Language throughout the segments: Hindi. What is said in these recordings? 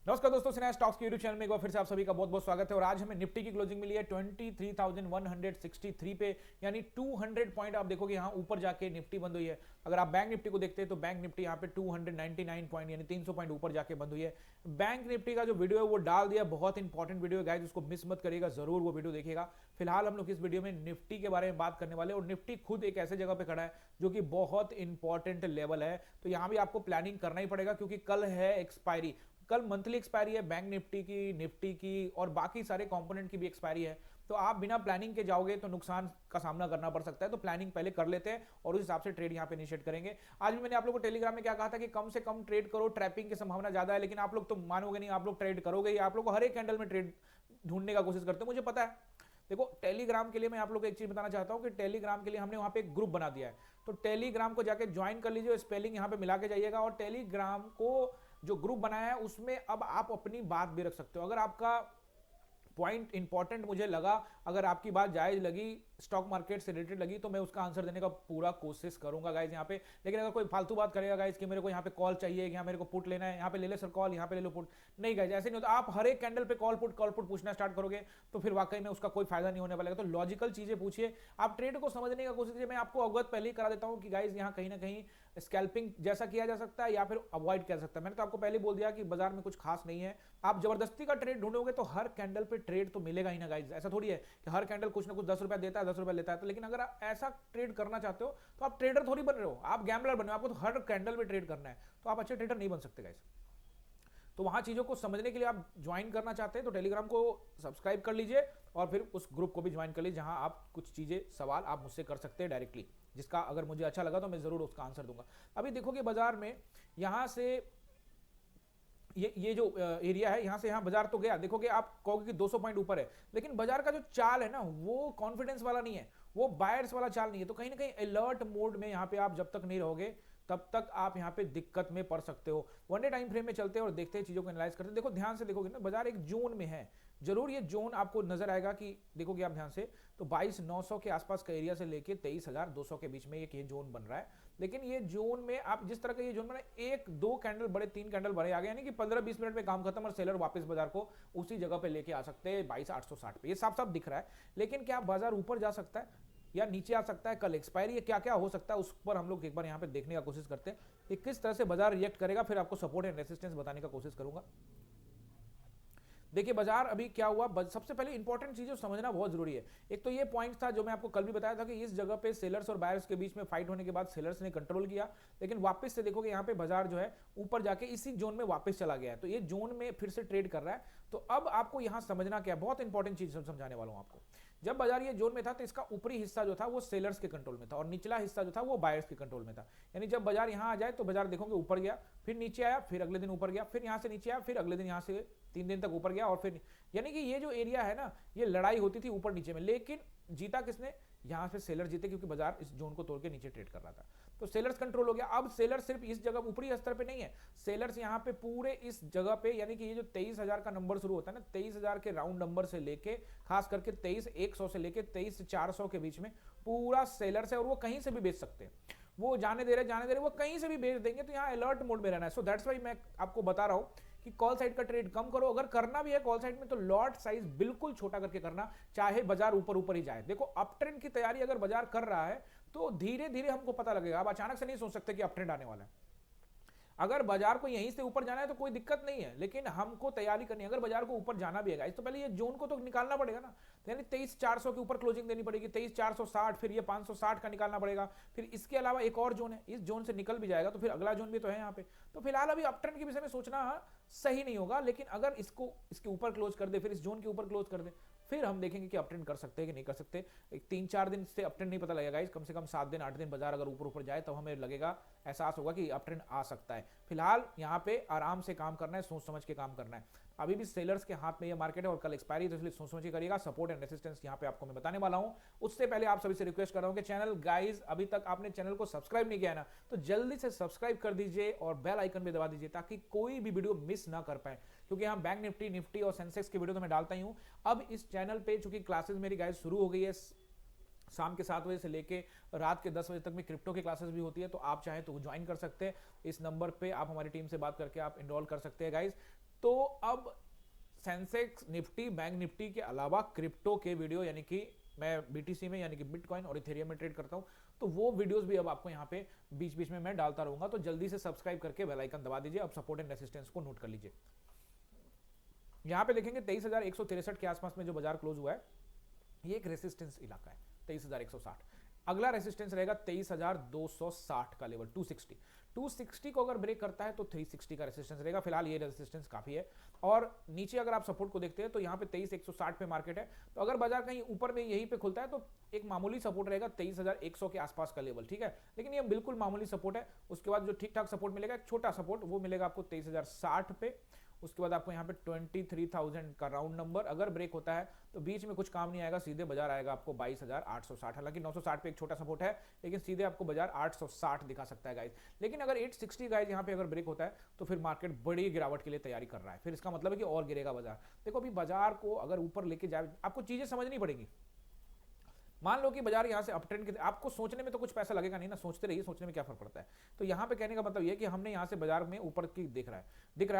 नमस्कार दोस्तों, सिन्हा स्टॉक्स के यूट्यूब चैनल में एक बार फिर से आप सभी का बहुत बहुत स्वागत है। और आज हमें निफ्टी की क्लोजिंग मिली है 23,163 पे, यानी 200 पॉइंट। आप देखोगे यहाँ ऊपर जाके निफ्टी बंद हुई है। अगर आप बैंक निफ्टी को देखते हैं तो बैंक निफ्टी यहाँ पे 299 पॉइंट यानी 300 पॉइंट ऊपर जाके बंद हुई है। बैंक निफ्टी का जो वीडियो है वो डाल दिया, बहुत इंपॉर्टेंट वीडियो है गाइस, उसको मिस मत करिएगा, जरूर वो वीडियो देखिएगा। फिलहाल हम लोग इस वीडियो में निफ्टी के बारे में बात करने वाले हैं और निफ्टी खुद एक ऐसे जगह पे खड़ा है जो कि बहुत इंपॉर्टेंट लेवल है। तो यहाँ भी आपको प्लानिंग करना ही पड़ेगा क्योंकि कल है एक्सपायरी, कल मंथली एक्सपायरी है बैंक निफ्टी की और बाकी सारे कंपोनेंट की भी एक्सपायरी है। तो आप बिना प्लानिंग के जाओगे तो नुकसान का सामना करना पड़ सकता है। तो प्लानिंग पहले कर लेते हैं और उस हिसाब से ट्रेड यहां पे इनिशिएट करेंगे। आज भी मैंने आप लोगों को टेलीग्राम में क्या कहा था कि कम से कम ट्रेड करो, ट्रैपिंग की संभावना ज्यादा है। लेकिन आप लोग तो मानोगे नहीं, आप लोग ट्रेड करोगे ही। आप लोग को हर एक कैंडल में ट्रेड ढूंढने का कोशिश करते हो, मुझे पता है। देखो, टेलीग्राम के लिए मैं आप लोग को एक चीज बताना चाहता हूं कि टेलीग्राम के लिए हमने वहां पे एक ग्रुप बना दिया है। तो टेलीग्राम को जाके ज्वाइन कर लीजिए, स्पेलिंग यहां पे मिला के जाइएगा। और टेलीग्राम को जो ग्रुप बनाया है उसमें अब आप अपनी बात भी रख सकते हो। अगर आपका पॉइंट इंपॉर्टेंट मुझे लगा, अगर आपकी बात जायज लगी, स्टॉक मार्केट से रिलेटेड लगी, तो मैं उसका आंसर देने का पूरा कोशिश करूंगा गाइज यहाँ पे। लेकिन अगर कोई फालतू बात करेगा गाइज कि मेरे को यहाँ पे कॉल चाहिए, यहाँ मेरे को पुट लेना है, यहाँ पे ले ले सर कॉल, यहाँ पे ले लो पुट, नहीं गाइज ऐसे नहीं होता। आप हर एक कैंडल पे कॉल पुट पूछना स्टार्ट करोगे तो फिर वाकई में उसका कोई फायदा नहीं होने वाला है। तो लॉजिकल चीजें पूछिए, आप ट्रेड को समझने का कोशिश कीजिए। मैं आपको अवगत पहले ही करा देता हूँ कि गाइज यहाँ कहीं ना कहीं स्कैल्पिंग जैसा किया जा सकता है या फिर अवॉइड किया जा सकता है। मैंने तो आपको पहले बोल दिया कि बाजार में कुछ खास नहीं है। आप जबरदस्ती का ट्रेड ढूंढोगे तो हर कैंडल पे ट्रेड तो मिलेगा ही ना गाइज। ऐसा थोड़ी है कि हर कैंडल कुछ ना कुछ 10 रुपया देता है, 10 रुपया लेता है। तो लेकिन अगर आप ऐसा ट्रेड करना चाहते हो तो आप ट्रेडर थोड़ी बन रहे हो, आप गैम्बलर बन रहे हो। आपको तो हर कैंडल में ट्रेड करना है, तो आप अच्छे ट्रेडर नहीं बन सकते गाइज। तो वहां चीजों को समझने के लिए आप ज्वाइन करना चाहते हैं तो टेलीग्राम को सब्सक्राइब कर लीजिए और फिर उस ग्रुप को भी ज्वाइन कर लीजिए, जहां आप कुछ चीजें सवाल आप मुझसे कर सकते हैं डायरेक्टली, जिसका अगर मुझे अच्छा लगा तो मैं जरूर उसका आंसर दूंगा। अभी देखोगे बाजार में यहां से ये जो एरिया है, यहां से यहां बाजार तो गया, देखोगे आप कहोगे कि 200 पॉइंट ऊपर है, लेकिन बाजार का जो चाल है ना वो कॉन्फिडेंस वाला नहीं है, वो बायर्स वाला चाल नहीं है। तो कहीं ना कहीं अलर्ट मोड में यहां पे आप जब तक नहीं रहोगे तब तक आप यहां पे दिक्कत में पड़ सकते हो। वन डे टाइम फ्रेम में चलते हैं और देखते हैं, चीजों को एनालाइज करते हैं। देखो ध्यान से देखोगे ना, बाजार एक जोन में है, जरूर ये जोन आपको नजर आएगा कि देखोगे आप ध्यान से तो 22,900 के आसपास का एरिया से लेके 23,200 के बीच में ये जोन बन रहा है। लेकिन ये जोन में आप जिस तरह का ये जोन बना, एक दो कैंडल बड़े, तीन कैंडल बड़े आ गए, यानी कि 15-20 मिनट में काम खत्म और सेलर वापस बाजार को उसी जगह पे लेके आ सकते हैं 22,860 पे। ये साफ साफ दिख रहा है। लेकिन क्या बाजार ऊपर जा सकता है या नीचे आ सकता है, कल एक्सपायरी है, क्या क्या हो सकता है, उस पर हम लोग एक बार यहाँ पे देखने का कोशिश करते हैं कि किस तरह से बाजार रिएक्ट करेगा। फिर आपको सपोर्ट एंड रेसिस्टेंस बताने का कोशिश करूंगा। देखिए बाजार अभी क्या हुआ, सबसे पहले इंपॉर्टेंट चीज समझना बहुत जरूरी है। एक तो ये पॉइंट था जो मैं आपको कल भी बताया था कि इस जगह पे सेलर्स और बायर्स के बीच में फाइट होने के बाद सेलर्स ने कंट्रोल किया, लेकिन वापस से देखोगे यहाँ पे बाजार जो है ऊपर जाके इसी जोन में वापस चला गया है। तो ये जोन में फिर से ट्रेड कर रहा है। तो अब आपको यहाँ समझना क्या, बहुत इंपॉर्टेंट चीज समझाने वाला हूँ आपको। जब बाजार ये जोन में था तो इसका ऊपरी हिस्सा जो था वो सेलर्स के कंट्रोल में था और निचला हिस्सा जो था वो बायर्स के कंट्रोल में था। यानी जब बाजार यहाँ आ जाए तो बाजार देखोगे ऊपर गया, फिर नीचे आया, फिर अगले दिन ऊपर गया, फिर यहाँ से नीचे आया, फिर अगले दिन यहाँ से 3 दिन तक ऊपर गया और फिर, यानी कि ये जो एरिया है ना, ये लड़ाई होती थी ऊपर नीचे में। लेकिन जीता किसने, यहां पे सेलर जीते, क्योंकि बाजार इस जोन को तोड़ के नीचे ट्रेड कर रहा था। तो सेलर्स कंट्रोल हो गया। अब सेलर सिर्फ इस जगह ऊपरी स्तर पे नहीं है, सेलर्स यहां पे पूरे इस जगह पे, यानी कि ये जो 23,000 का नंबर शुरू होता है ना, 23,000 के राउंड नंबर से लेके खास करके 23,100 से लेके 23,400 के बीच में पूरा सेलर्स है और वो कहीं से भी बेच सकते हैं। वो जाने दे रहे, वो कहीं से भी बेच देंगे। तो यहाँ अलर्ट मोड में रहना है। सो दैट्स वाई मैं आपको बता रहा हूं कि कॉल साइड का ट्रेड कम करो। अगर करना भी है कॉल साइड में तो लॉट साइज बिल्कुल छोटा करके करना, चाहे बाजार ऊपर ऊपर ही जाए। देखो अप ट्रेंड की तैयारी अगर बाजार कर रहा है तो धीरे धीरे हमको पता लगेगा। आप अचानक से नहीं सोच सकते कि अप ट्रेंड आने वाला है। अगर बाजार को यहीं से ऊपर जाना है तो कोई दिक्कत नहीं है, लेकिन हमको तैयारी करनी है। अगर बाजार को ऊपर जाना भी है तो पहले ये जोन को तो निकालना पड़ेगा ना। यानी 23,400 के ऊपर क्लोजिंग देनी पड़ेगी, 23,460, फिर ये 560 का निकालना पड़ेगा। फिर इसके अलावा एक और जोन है, इस जोन से निकल भी जाएगा तो फिर अगला जोन भी तो है यहाँ पे। तो फिलहाल अभी अप ट्रेंड के विषय में सोचना सही नहीं होगा, लेकिन अगर इसको इसके ऊपर क्लोज कर दे, फिर इस जोन के ऊपर क्लोज कर दे, फिर हम देखेंगे कि अपट्रेंड कर सकते हैं कि नहीं कर सकते। 3-4 दिन से अपट्रेंड नहीं पता लगेगा, कम से कम 7 दिन 8 दिन बाजार अगर ऊपर ऊपर जाए तो हमें लगेगा, एहसास होगा कि अपट्रेंड आ सकता है। फिलहाल यहाँ पे आराम से काम करना है, सोच समझ के काम करना है। अभी भी सेलर्स के हाथ में ये मार्केट है और कल एक्सपायरी, तो इसलिए सोच समझ के करिएगा। सपोर्ट एंड रेसिस्टेंस यहाँ पे आपको मैं बताने वाला हूँ। उससे पहले आप सभी से रिक्वेस्ट कर रहा हूँ कि चैनल गाइज अभी तक आपने चैनल को सब्सक्राइब नहीं किया है ना, तो जल्दी से सब्सक्राइब कर दीजिए और बेल आइकन भी दबा दीजिए ताकि कोई भी वीडियो मिस ना कर पाए। क्योंकि यहाँ बैंक निफ्टी और सेंसेक्स की वीडियो तो मैं डालता ही हूँ। अब इस चैनल पे चूंकि क्लासेस मेरी गाइज शुरू हो गई है, शाम के 7 बजे से लेके रात के 10 बजे तक में क्रिप्टो की क्लासेस भी होती है, तो आप चाहें तो ज्वाइन कर सकते हैं। इस नंबर पे आप हमारी टीम से बात करके आप इनरोल कर सकते हैं गाइज। तो अब सेंसेक्स, निफ्टी, बैंक निफ्टी के अलावा क्रिप्टो के वीडियो, यानी कि मैं बीटीसी में यानी कि बिटकॉइन और इथेरियम में ट्रेड करता हूं, तो वो वीडियोस भी अब आपको यहाँ पे बीच बीच में मैं डालता रहूंगा। तो जल्दी से सब्सक्राइब करके बेल आइकन दबा दीजिए। अब सपोर्ट एंड रेसिस्टेंस को नोट कर लीजिए। यहाँ पे देखेंगे 23,163 के आसपास में जो बाजार क्लोज हुआ है, ये एक रेसिस्टेंस इलाका है 23,160। अगला रेसिस्टेंस रहेगा 23,260 का लेवल, 260 को अगर ब्रेक करता है तो 360 का रेसिस्टेंस रहेगा। फिलहाल ये रेसिस्टेंस काफी है। और नीचे अगर आप सपोर्ट को देखते हैं तो यहाँ पे 23,160 पे मार्केट है। तो अगर बाजार कहीं ऊपर में यहीं पे खुलता है तो एक मामूली सपोर्ट रहेगा 23,100 के आसपास का लेवल, ठीक है। लेकिन ये बिल्कुल मामूली सपोर्ट है। उसके बाद जो ठीक ठाक सपोर्ट मिलेगा, एक छोटा सपोर्ट, वो मिलेगा आपको 23,060 पे। उसके बाद आपको यहाँ पे 23,000 का राउंड नंबर अगर ब्रेक होता है तो बीच में कुछ काम नहीं आएगा, सीधे बाजार आएगा आपको 22,860। हालांकि 960 पे एक छोटा सपोर्ट है, लेकिन सीधे आपको बाजार 860 दिखा सकता है गाइस। लेकिन अगर 860 गाइस यहाँ पे अगर ब्रेक होता है तो फिर मार्केट बड़ी गिरावट के लिए तैयारी कर रहा है। फिर इसका मतलब है कि और गिरेगा बाजार। देखो अभी बाजार को अगर ऊपर लेके जाए, आपको चीजें समझनी पड़ेगी। मान लो कि बाजार यहाँ से अपट्रेंड के, आपको सोचने में तो कुछ पैसा लगेगा नहीं ना, सोचते रहिए, सोचने में क्या फर्क पड़ता है। तो यहाँ पे कहने का मतलब ये कि हमने यहाँ से बाजार में ऊपर की दिख रहा है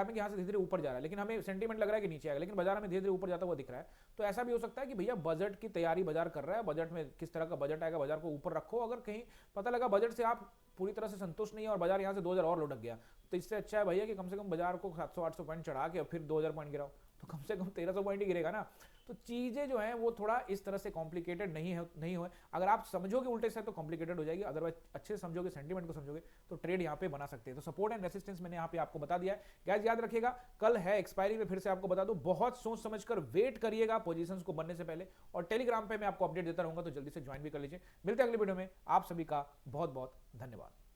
कि यहाँ से धीरे धीरे ऊपर जा रहा है, लेकिन हमें सेंटीमेंट लग रहा है कि नीचे आएगा, लेकिन बाजार हमें धीरे धीरे ऊपर जाता हुआ दिख रहा है। तो ऐसा भी हो सकता है कि भैया बजट की तैयारी बाजार कर रहा है, बजट में किस तरह का बजट आएगा, बाजार को ऊपर रखो। अगर कहीं पता लगा बजट से आप पूरी तरह से संतुष्ट नहीं है और बाजार यहाँ से 2000 और लुढ़क गया, तो इससे अच्छा है भैया कि कम से कम बाजार को 700-800 पॉइंट चढ़ा के फिर 2000 पॉइंट गिराओ, तो कम से कम 1300 पॉइंट ही गिरेगा ना। तो चीजें जो हैं वो थोड़ा इस तरह से कॉम्प्लिकेटेड नहीं हो। अगर आप समझोगे उल्टे से तो कॉम्प्लिकेटेड हो जाएगी, अदरवाइज अच्छे से समझोगे, सेंटीमेंट को समझोगे तो ट्रेड यहाँ पे बना सकते हैं। तो सपोर्ट एंड रेसिस्टेंस मैंने यहाँ पे आपको बता दिया है गाइस। याद रखिएगा कल है एक्सपायरी में, फिर से आपको बता दूं, बहुत सोच समझकर वेट करिएगा पोजीशंस को बनने से पहले। और टेलीग्राम पे मैं आपको अपडेट देता रहूंगा, तो जल्दी से ज्वाइन भी कर लीजिए। मिलते हैं अगली वीडियो में। आप सभी का बहुत बहुत धन्यवाद।